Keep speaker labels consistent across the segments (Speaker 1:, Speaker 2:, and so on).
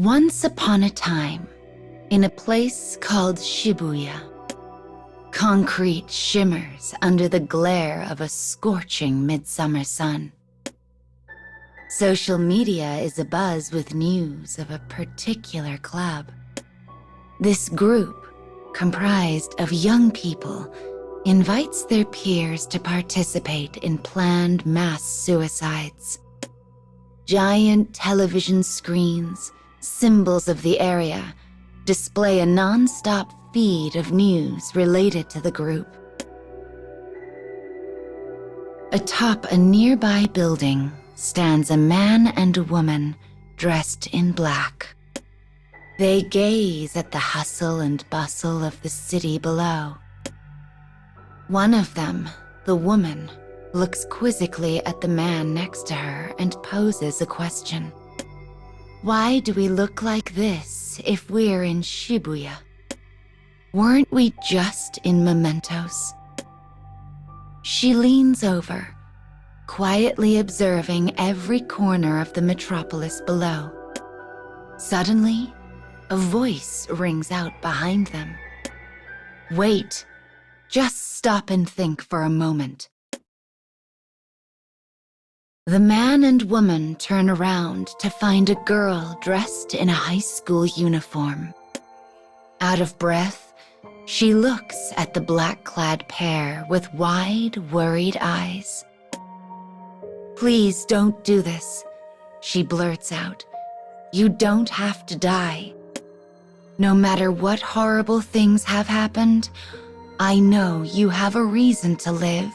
Speaker 1: Once upon a time, in a place called Shibuya, concrete shimmers under the glare of a scorching midsummer sun. Social media is abuzz with news of a particular club. This group, comprised of young people, invites their peers to participate in planned mass suicides. Giant television screens, symbols of the area, display a non-stop feed of news related to the group. Atop a nearby building stands a man and a woman dressed in black. They gaze at the hustle and bustle of the city below. One of them, the woman, looks quizzically at the man next to her and poses a question. Why do we look like this if we're in Shibuya? Weren't we just in Mementos? She leans over, quietly observing every corner of the metropolis below. Suddenly, a voice rings out behind them. Wait, just stop and think for a moment. The man and woman turn around to find a girl dressed in a high school uniform. Out of breath, she looks at the black-clad pair with wide, worried eyes. "Please don't do this," she blurts out. "You don't have to die. No matter what horrible things have happened, I know you have a reason to live.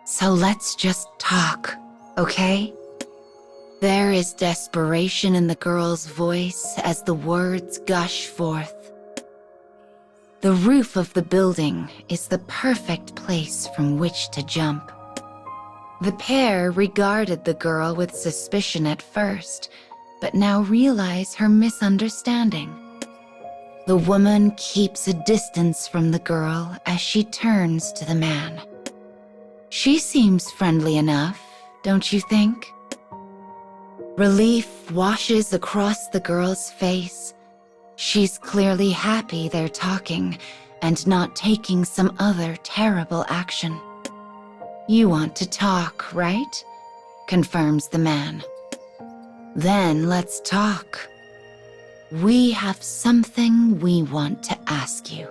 Speaker 1: So let's just talk, okay?" There is desperation in the girl's voice as the words gush forth. The roof of the building is the perfect place from which to jump. The pair regarded the girl with suspicion at first, but now realize her misunderstanding. The woman keeps a distance from the girl as she turns to the man. She seems friendly enough, don't you think? Relief washes across the girl's face. She's clearly happy they're talking and not taking some other terrible action. "You want to talk, right?" confirms the man. "Then let's talk. We have something we want to ask you."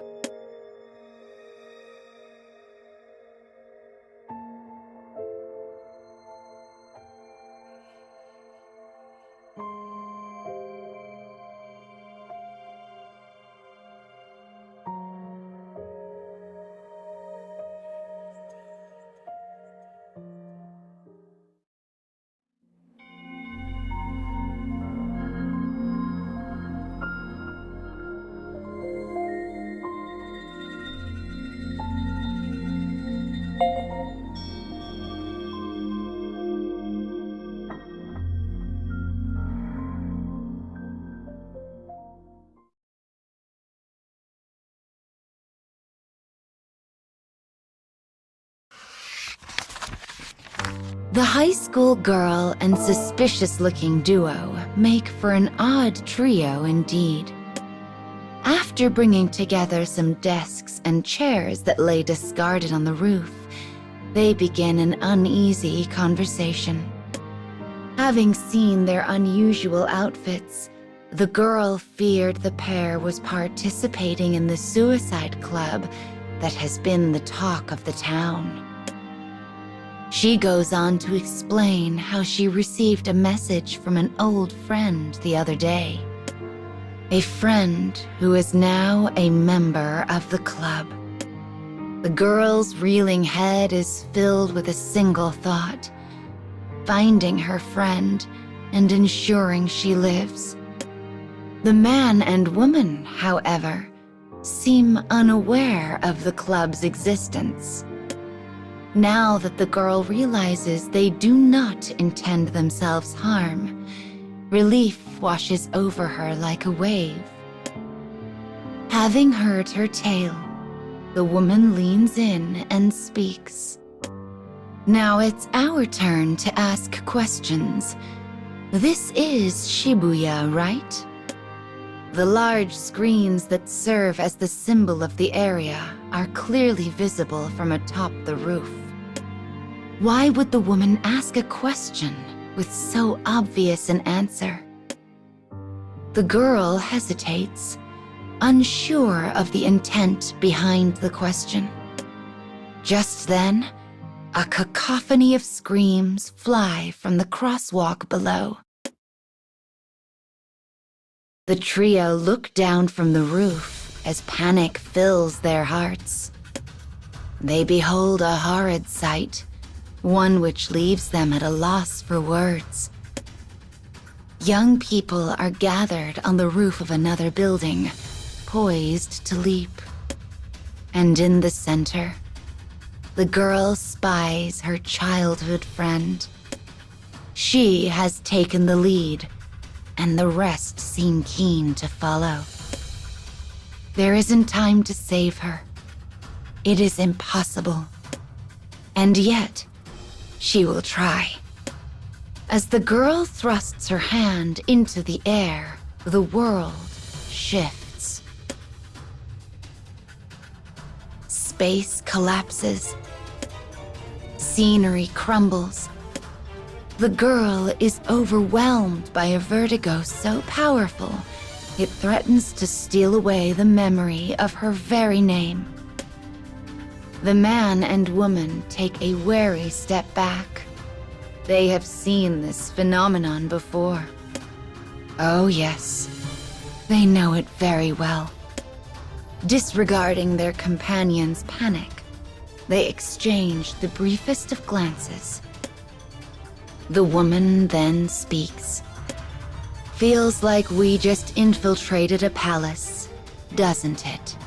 Speaker 1: The high school girl and suspicious-looking duo make for an odd trio indeed. After bringing together some desks and chairs that lay discarded on the roof, they begin an uneasy conversation. Having seen their unusual outfits, the girl feared the pair was participating in the suicide club that has been the talk of the town. She goes on to explain how she received a message from an old friend the other day. A friend who is now a member of the club. The girl's reeling head is filled with a single thought: finding her friend and ensuring she lives. The man and woman, however, seem unaware of the club's existence. Now that the girl realizes they do not intend themselves harm, relief washes over her like a wave. Having heard her tale, the woman leans in and speaks. "Now it's our turn to ask questions. This is Shibuya, right? The large screens that serve as the symbol of the area are clearly visible from atop the roof. Why would the woman ask a question with so obvious an answer? The girl hesitates, unsure of the intent behind the question. Just then, a cacophony of screams fly from the crosswalk below. The trio look down from the roof as panic fills their hearts. They behold a horrid sight, one which leaves them at a loss for words. Young people are gathered on the roof of another building, poised to leap. And in the center, the girl spies her childhood friend. She has taken the lead, and the rest seem keen to follow. There isn't time to save her. It is impossible. And yet, she will try. As the girl thrusts her hand into the air, the world shifts. Space collapses. Scenery crumbles. The girl is overwhelmed by a vertigo so powerful, it threatens to steal away the memory of her very name. The man and woman take a wary step back. They have seen this phenomenon before. Oh yes, they know it very well. Disregarding their companion's panic, they exchange the briefest of glances. The woman then speaks. Feels like we just infiltrated a palace, doesn't it?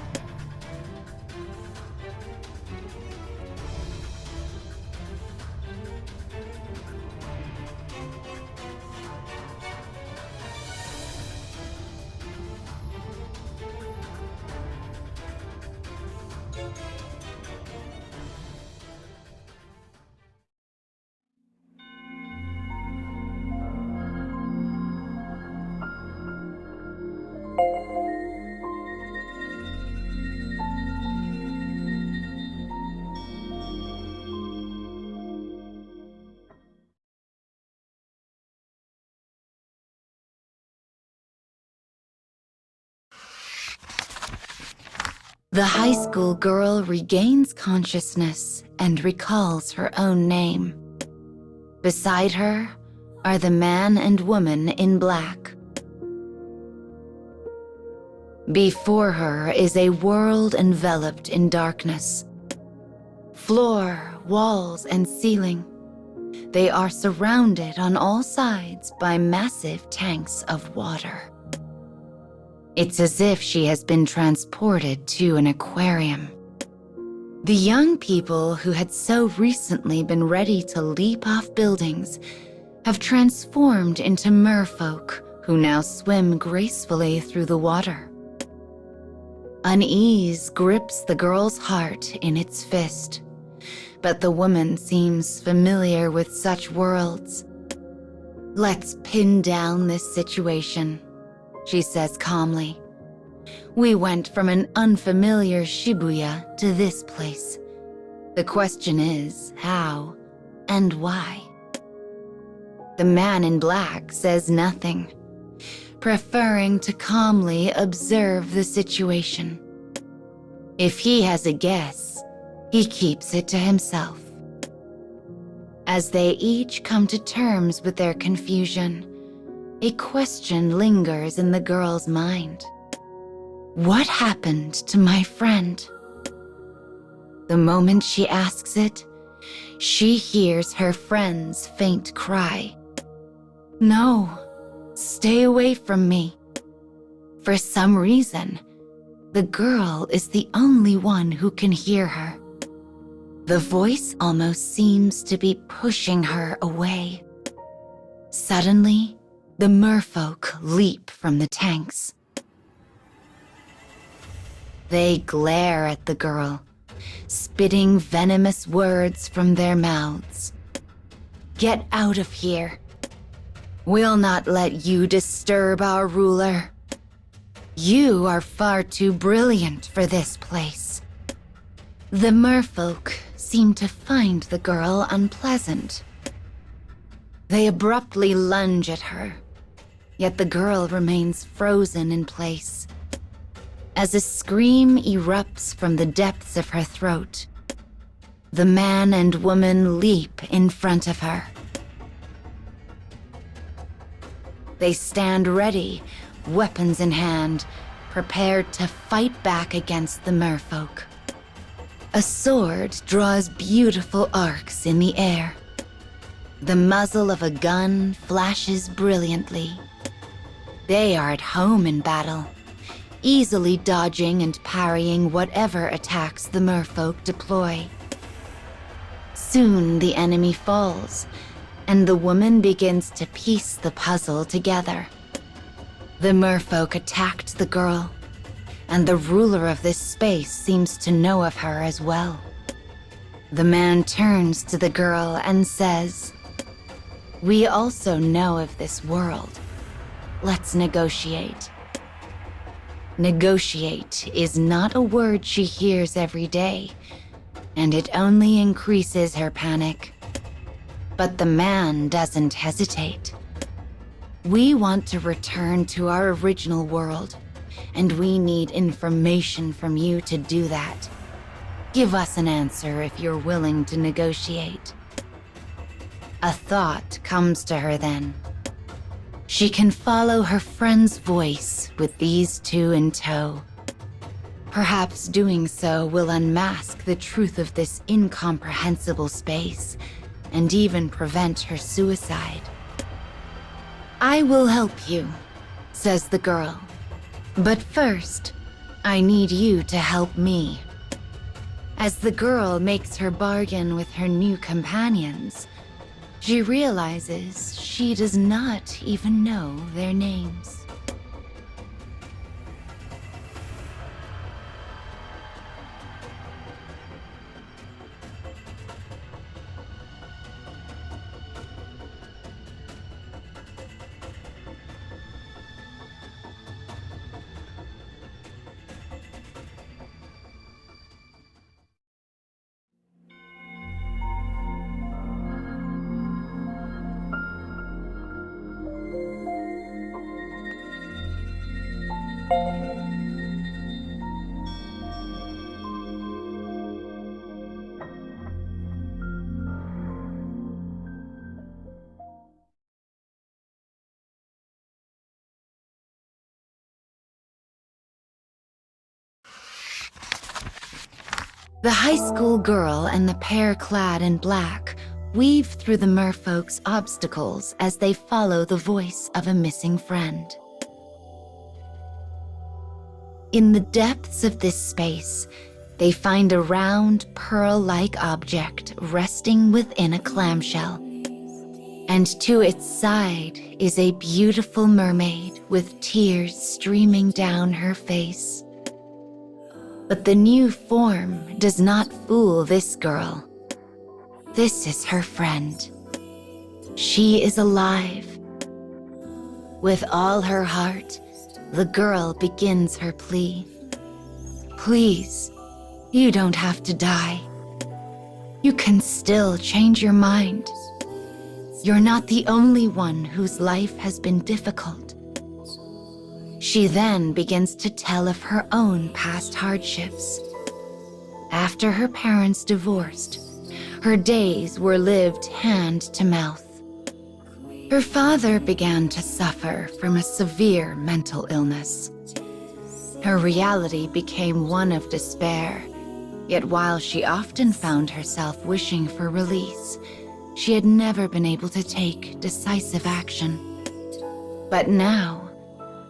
Speaker 1: The high school girl regains consciousness and recalls her own name. Beside her are the man and woman in black. Before her is a world enveloped in darkness. Floor, walls, and ceiling. They are surrounded on all sides by massive tanks of water. It's as if she has been transported to an aquarium. The young people who had so recently been ready to leap off buildings have transformed into merfolk who now swim gracefully through the water. Unease grips the girl's heart in its fist, but the woman seems familiar with such worlds. Let's pin down this situation, she says calmly. We went from an unfamiliar Shibuya to this place. The question is how and why. The man in black says nothing, preferring to calmly observe the situation. If he has a guess, he keeps it to himself. As they each come to terms with their confusion, a question lingers in the girl's mind. What happened to my friend? The moment she asks it, she hears her friend's faint cry. No, stay away from me. For some reason, the girl is the only one who can hear her. The voice almost seems to be pushing her away. Suddenly, the merfolk leap from the tanks. They glare at the girl, spitting venomous words from their mouths. Get out of here. We'll not let you disturb our ruler. You are far too brilliant for this place. The merfolk seem to find the girl unpleasant. They abruptly lunge at her, yet the girl remains frozen in place. As a scream erupts from the depths of her throat, the man and woman leap in front of her. They stand ready, weapons in hand, prepared to fight back against the merfolk. A sword draws beautiful arcs in the air. The muzzle of a gun flashes brilliantly. They are at home in battle, easily dodging and parrying whatever attacks the merfolk deploy. Soon the enemy falls, and the woman begins to piece the puzzle together. The merfolk attacked the girl, and the ruler of this space seems to know of her as well. The man turns to the girl and says, "We also know of this world. Let's negotiate." Negotiate is not a word she hears every day, and it only increases her panic. But the man doesn't hesitate. "We want to return to our original world, and we need information from you to do that. Give us an answer if you're willing to negotiate." A thought comes to her then. She can follow her friend's voice with these two in tow. Perhaps doing so will unmask the truth of this incomprehensible space and even prevent her suicide. "I will help you," says the girl. "But first, I need you to help me." As the girl makes her bargain with her new companions, she realizes she does not even know their names. The high school girl and the pair clad in black weave through the merfolk's obstacles as they follow the voice of a missing friend. In the depths of this space, they find a round, pearl-like object resting within a clamshell. And to its side is a beautiful mermaid with tears streaming down her face. But the new form does not fool this girl. This is her friend. She is alive. With all her heart, the girl begins her plea. "Please, you don't have to die. You can still change your mind. You're not the only one whose life has been difficult." She then begins to tell of her own past hardships. After her parents divorced, her days were lived hand to mouth. Her father began to suffer from a severe mental illness. Her reality became one of despair, yet while she often found herself wishing for release, she had never been able to take decisive action. But now,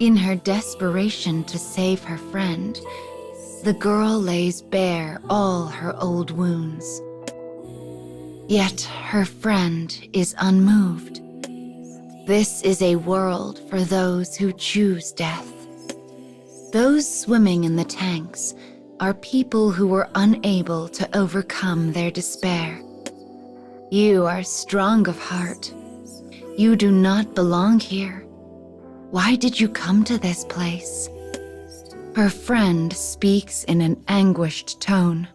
Speaker 1: in her desperation to save her friend, the girl lays bare all her old wounds. Yet her friend is unmoved. This is a world for those who choose death. Those swimming in the tanks are people who were unable to overcome their despair. You are strong of heart. You do not belong here. Why did you come to this place? Her friend speaks in an anguished tone.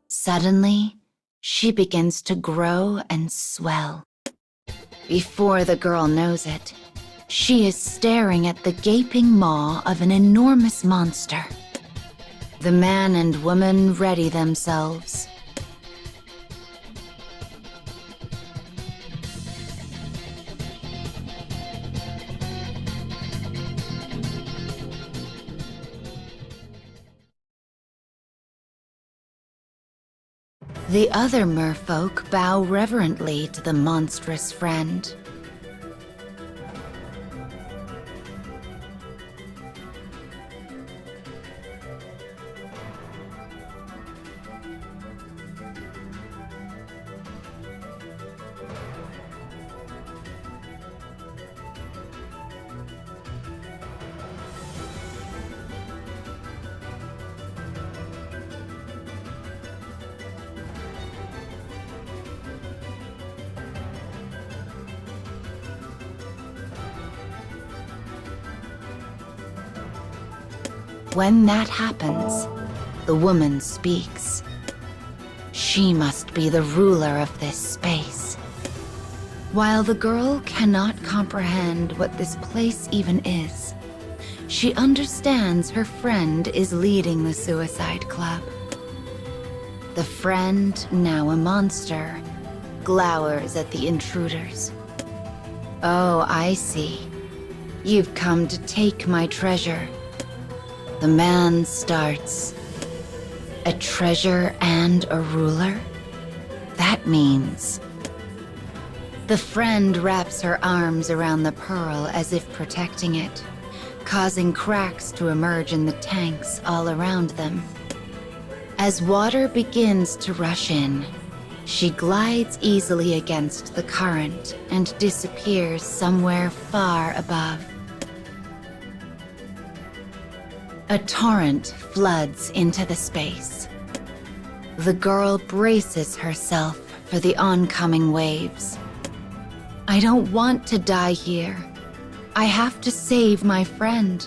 Speaker 1: Suddenly, she begins to grow and swell. Before the girl knows it, she is staring at the gaping maw of an enormous monster. The man and woman ready themselves. The other merfolk bow reverently to the monstrous friend. When that happens, the woman speaks. She must be the ruler of this space. While the girl cannot comprehend what this place even is, she understands her friend is leading the suicide club. The friend, now a monster, glowers at the intruders. Oh, I see. You've come to take my treasure. The man starts. A treasure and a ruler? That means... The friend wraps her arms around the pearl as if protecting it, causing cracks to emerge in the tanks all around them. As water begins to rush in, she glides easily against the current and disappears somewhere far above. A torrent floods into the space. The girl braces herself for the oncoming waves. I don't want to die here. I have to save my friend.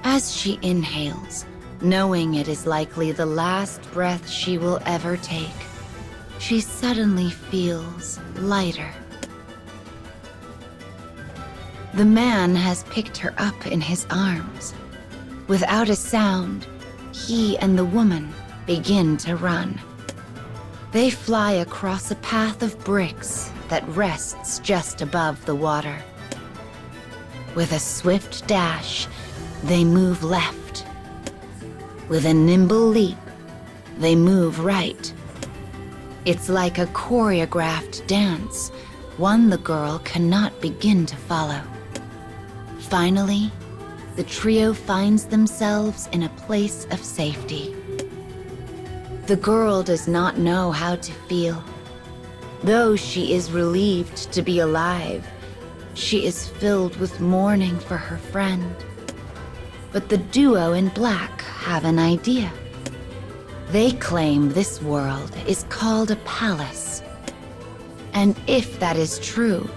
Speaker 1: As she inhales, knowing it is likely the last breath she will ever take, she suddenly feels lighter. The man has picked her up in his arms. Without a sound, he and the woman begin to run. They fly across a path of bricks that rests just above the water. With a swift dash, they move left. With a nimble leap, they move right. It's like a choreographed dance, one the girl cannot begin to follow. Finally, the trio finds themselves in a place of safety. The girl does not know how to feel. Though she is relieved to be alive, she is filled with mourning for her friend. But the duo in black have an idea. They claim this world is called a palace. And if that is true,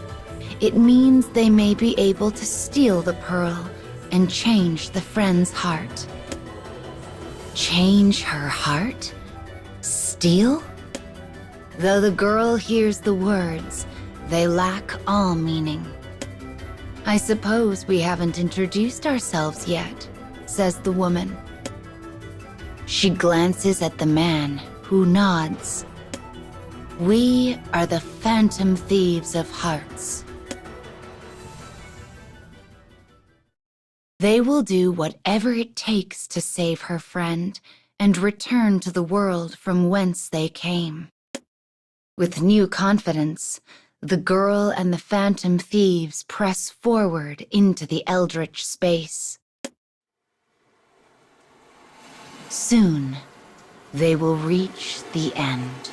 Speaker 1: it means they may be able to steal the pearl and change the friend's heart. Change her heart? Steal? Though the girl hears the words, they lack all meaning. I suppose we haven't introduced ourselves yet, says the woman. She glances at the man, who nods. We are the Phantom Thieves of Hearts. They will do whatever it takes to save her friend and return to the world from whence they came. With new confidence, the girl and the Phantom Thieves press forward into the eldritch space. Soon, they will reach the end.